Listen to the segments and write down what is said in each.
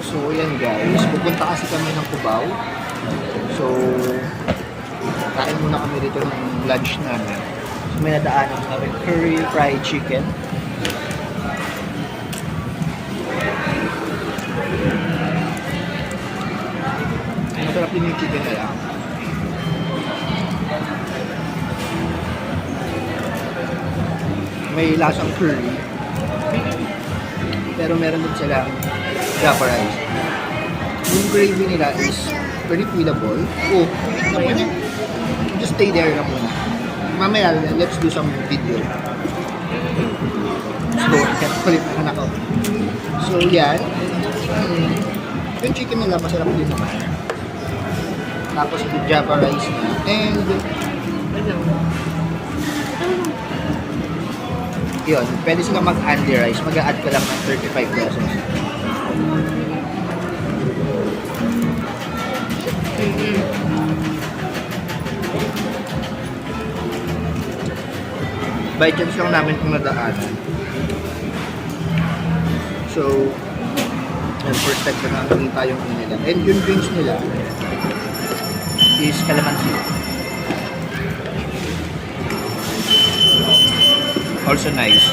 So, yan guys. Pupunta kasi kami ng Cubao. So, kain muna kami dito ng lunch namin. So, may nadaanan kami curry fried chicken. Masarap din yung chicken nila. May lasang curry. Pero meron din silang japa rice. Yung gravy nila is very fillable. Oh, just stay there lang muna. Mamaya, let's do some video. So, kulit na anak ko. So, yan. Yung chicken nila, masarap din naman. Tapos, yung japa rice na. And, yun, pwede sila mag-andy rice. Mag-a-add ka lang ng 35 pesos. By chance lang namin kung nadaanan. So, yun, first time ko na nakita yung nila. And yung drinks nila is calamansi. Also nice.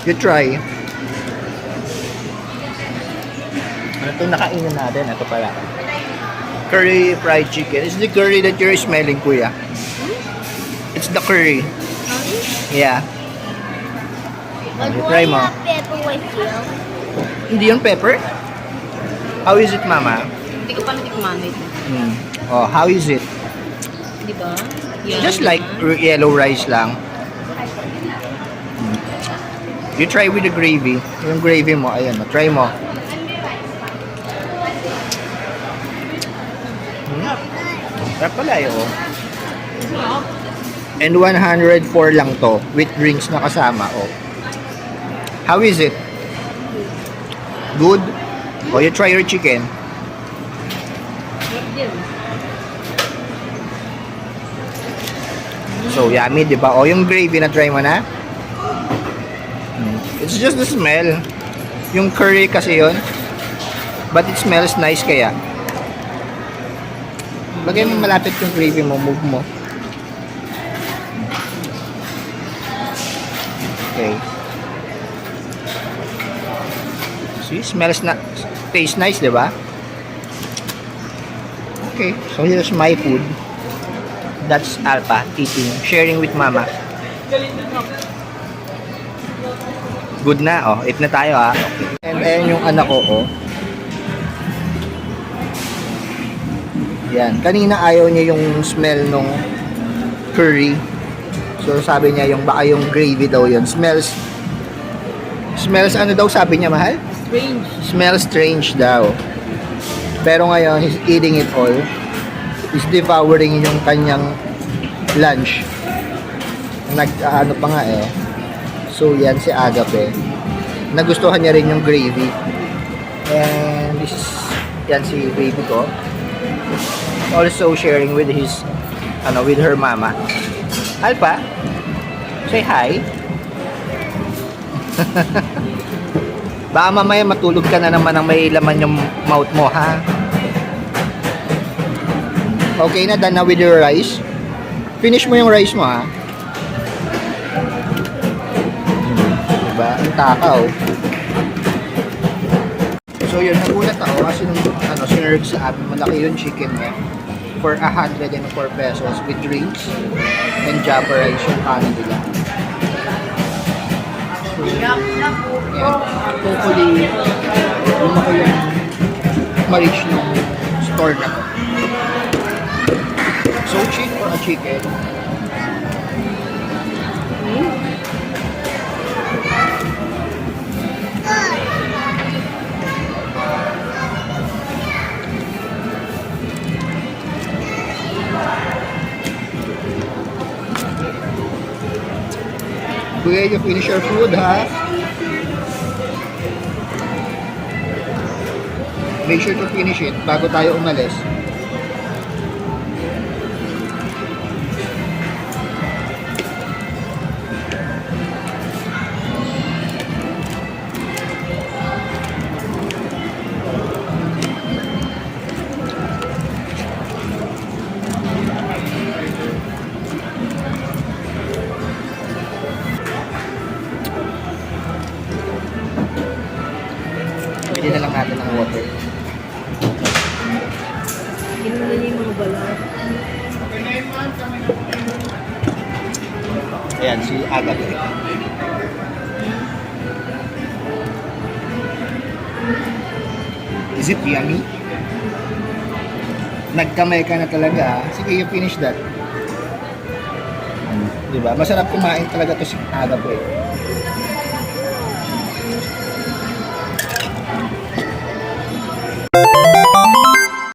You try. Ano itong nakainan natin? Ito pala. Curry fried chicken. It's the curry that you're smelling, kuya. It's the curry. Yeah. You try mo. Hindi yung pepper? How is it, mama? Hindi ko pa natikman ito. Oh, how is it? Di ba? Just like yellow rice lang. You try with the gravy. Yung gravy mo, ayan, try mo. Sarap pala yun. And 104 lang to with drinks na kasama. Oh. How is it? Good? Oh, you try your chicken. So, yummy, di ba? Oh, yung gravy na try mo na? It's just the smell. Yung curry kasi yun. But it smells nice kaya. Lagay mo malapit yung gravy mo, move mo. Okay. See, smells na, tastes nice, di ba? Okay, so here's my food. That's Alpha eating, sharing with mama. Good na, oh. Eat na tayo, ha. Okay. And ayan yung anak ko, oh. Yan. Kanina ayaw niya yung smell nung curry. So, sabi niya yung baka yung gravy daw yun. Smells ano daw sabi niya, mahal? Strange. Smells strange daw. Pero ngayon, he's eating it all. He's devouring yung kanyang lunch. Ano pa nga eh. So, yan si Agape. Nagustuhan niya rin yung gravy. And this is, yan si baby ko. Also sharing with his, with her mama. Alpa, say hi. Baka mamaya matulog ka na naman ng may laman yung mouth mo, ha? Okay na, done na with your rice. Finish mo yung rice mo, ha? Diba? Ang takaw. So yun, nagulat ako kasi nung sinerve sa amin, malaki yung chicken niya for 104 pesos with drinks and japa rice yung kanin nila. So, yan. Hopefully, lumaki yung ma-reach ng store na to. So cheap for a chicken. Kuya, you finish your food, ha? Make sure to finish it bago tayo umalis. Pili na lang natin ng water. Inom na niya yung mga balat. Ayan, si Agatha. Is it yummy? Nagkamay ka na talaga. Sige, you finish that. Diba? Masarap kumain talaga to si Agatha eh.